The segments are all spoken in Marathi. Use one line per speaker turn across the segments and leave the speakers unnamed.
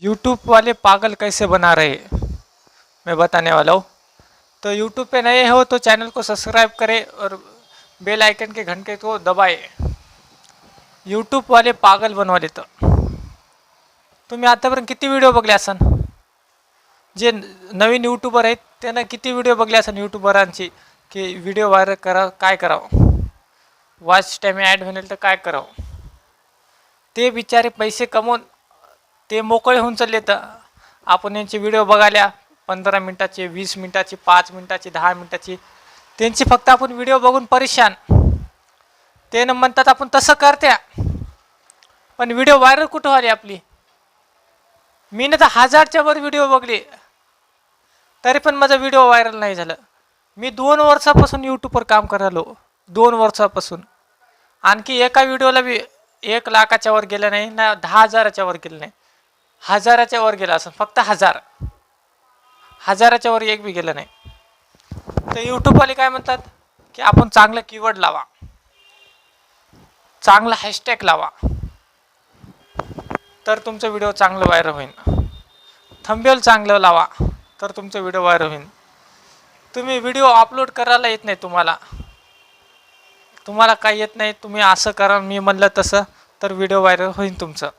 यूट्यूब वाले पागल कैसे बना रहे हैं, मैं बताने वाला हूँ। तो यूट्यूब पे नए हो तो चैनल को सब्सक्राइब करें और बेल आइकन के घंटे को दबाए। यूट्यूब वाले पागल बनवा देतं। तुम्ही आतापर्यंत किती व्हिडिओ बघले असन? जे नवीन यूट्यूबर आहेत त्यांना किती व्हिडिओ बघले असन यूट्यूबरांची, की व्हिडिओ व्हायरल करा, काय करावं, वॉच टाईम ॲड होईल तर काय करावं. ते बिचारे पैसे कमवून ते मोकळे होऊन चालले. तर आपण यांचे व्हिडिओ बघायला 15 मिनिटाचे, 20 मिनिटाचे, 5 मिनिटाचे, 10 मिनिटाचे, त्यांची फक्त आपण व्हिडिओ बघून परेशान. ते न म्हणतात आपण तसं करत्या, पण व्हिडिओ व्हायरल कुठं व्हाली आपली? मी ना तर 1000च्या वर व्हिडिओ बघले तरी पण माझा व्हिडिओ व्हायरल नाही झालं. मी 2 वर्षापासून यूट्यूबवर काम करायलो, 2 वर्षापासून. आणखी एका व्हिडिओला बी 1 लाखाच्या वर गेलं नाही ना, 10,000च्या वर गेलं नाही. 1000च्या वर गेला असं, फक्त 1000च्या वर एक बी गेलं नाही. तर यूट्यूबवाले काय म्हणतात की आपण चांगलं कीवर्ड लावा, चांगला हॅशटॅग लावा, तर तुमचं व्हिडिओ चांगलं व्हायरल होईल. थंबनेल चांगलं लावा तर तुमचं व्हिडिओ व्हायरल होईल. तुम्ही व्हिडिओ अपलोड करायला येत नाही, तुम्हाला काही येत नाही, तुम्ही असं करा मी म्हणलं तसं, तर व्हिडिओ व्हायरल होईल तुमचं.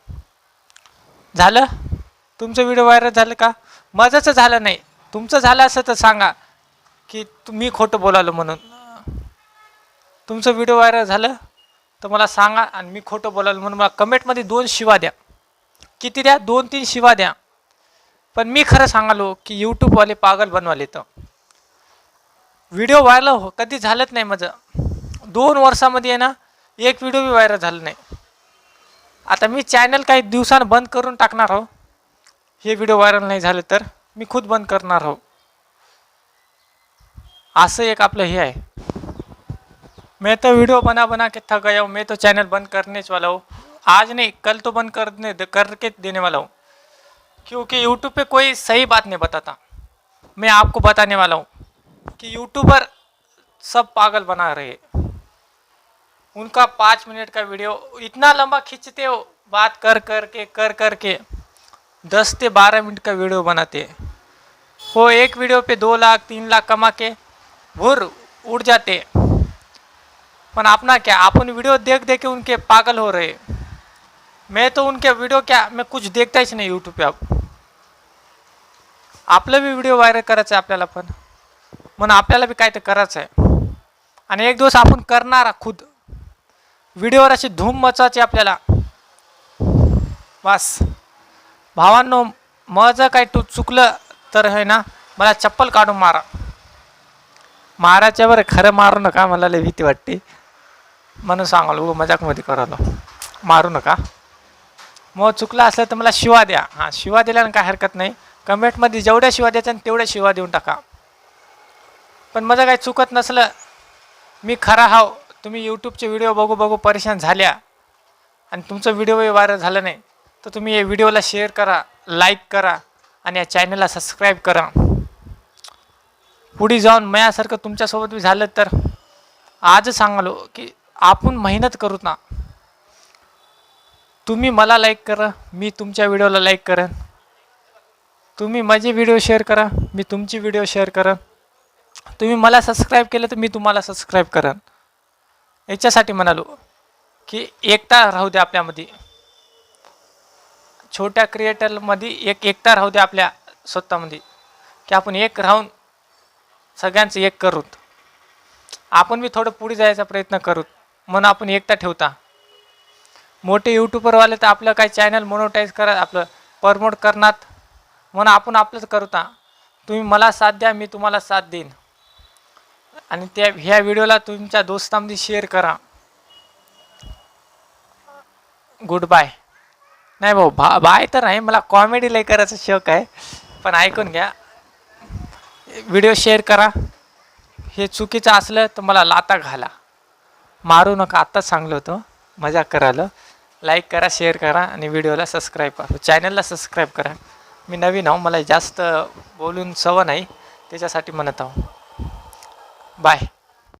झालं? तुमचं व्हिडिओ व्हायरल झालं का? माझंच झालं नाही. तुमचं झालं असं तर सांगा की मी खोटं बोलालो म्हणून. तुमचं व्हिडिओ व्हायरल झालं तर मला सांगा, आणि मी खोटं बोलालो म्हणून मला कमेंटमध्ये 2 शिवा द्या. किती द्या? 2-3 शिवा द्या. पण मी खरं सांगालो की यूट्यूबवाले पागल बनवाले. तर व्हिडिओ व्हायरल कधी झालंच नाही माझं. 2 वर्षामध्ये आहे ना, एक व्हिडिओ बी व्हायरल झालं नाही. आता मी चॅनल काही दिवसानं बंद करून टाकणार आहो. हे व्हिडिओ व्हायरल नाही झाले तर मी खुद बंद करणार आहो. असं एक आपलं हे आहे. मैं तो वीडियो बना के थक गया हूँ. मैं तो चैनल बंद करने वाला हूँ. आज नहीं, कल तो बंद करके देने वाला हूँ. क्योंकि यूट्यूब पे कोई सही बात नहीं बताता. मैं आपको बताने वाला हूँ कि यूट्यूबर सब पागल बना रहे हैं. उनका 5 मिनट का वीडियो इतना लंबा खींचते हो, बात कर करके 10 से 12 मिनट का वीडियो बनाते. वो एक वीडियो पे 2 लाख 3 लाख कमा के भूर उड़ जाते. पण अपना क्या, अपन वीडियो देख के उनके पागल हो रहे. मैं तो उनके वीडियो क्या, मैं कुछ देखता ही नहीं यूट्यूब पे. आपलं भी व्हिडिओ व्हायरल करायचं आहे आपल्याला, पण म्हणून आपल्याला बी काय ते करायचं आहे. आणि एक दिवस आपण करणार खुद व्हिडिओवर अशी धूम मचायची आपल्याला. बस भावांनो, माझं काय तू चुकलं तर आहे ना, मला चप्पल काढून मारा. मारायच्या बरं, खरं मारू नका, मला लय भीती वाटते म्हणून सांगालो, मजाकमध्ये करालो. मारू नका. मग चुकलं असलं तर मला शिवा द्या. हां, शिवा दिल्यानं काय हरकत नाही. कमेंटमध्ये जेवढ्या शिवा द्यायच्या तेवढ्या शिवा देऊन टाका. पण माझं काही चुकत नसलं, मी खरा हाव. तुम्ही यूट्यूबचे व्हिडिओ बघू परेशान झाल्या आणि तुमचं व्हिडिओ व्हायरल झालं नाही, तर तुम्ही या व्हिडिओला शेअर करा, लाईक करा आणि या चॅनलला सबस्क्राईब करा. पुढे जाऊन माझ्यासारखं तुमच्यासोबत बी झालं तर आज सांगालो की आपण मेहनत करू ना. तुम्ही मला लाईक करा, मी तुमच्या व्हिडिओला लाईक करेन. तुम्ही माझे व्हिडिओ शेअर करा, मी तुमची व्हिडिओ शेअर करेन. तुम्ही मला सबस्क्राईब केलं तर मी तुम्हाला सबस्क्राईब करेन. याच्यासाठी म्हणालो की एकता राहू द्या आपल्यामध्ये. छोट्या क्रिएटरमध्ये एकता राहू द्या आपल्या स्वतःमध्ये, की आपण एक राहून सगळ्यांचं एक करूत. आपण बी थोडं पुढे जायचा प्रयत्न करूत, म्हणून आपण एकता ठेवता. मोठे यूट्यूबरवाले तर आपलं काही चॅनल मोनोटाईज करा, आपलं प्रमोट करणार, म्हणून आपण आपलंच करूता. तुम्ही मला साथ द्या, मी तुम्हाला साथ देईन. आणि ह्या व्हिडिओला तुमच्या दोस्तांमध्ये शेअर करा. Good bye. नाही भाऊ, बाय तर नाही, मला कॉमेडी लय करायचा शौक आहे. पण ऐकून घ्या, व्हिडिओ शेअर करा. हे चुकीचं असलं तर मला लाता घाला, मारू नका. आत्ताच सांगलं होतं, मजाक करायला. लाईक करा, शेअर करा आणि व्हिडिओला सबस्क्राईब करा, चॅनलला सबस्क्राईब करा. मी नवीन आहो, मला जास्त बोलून सवय नाही, त्याच्यासाठी म्हणत आहो. बाय.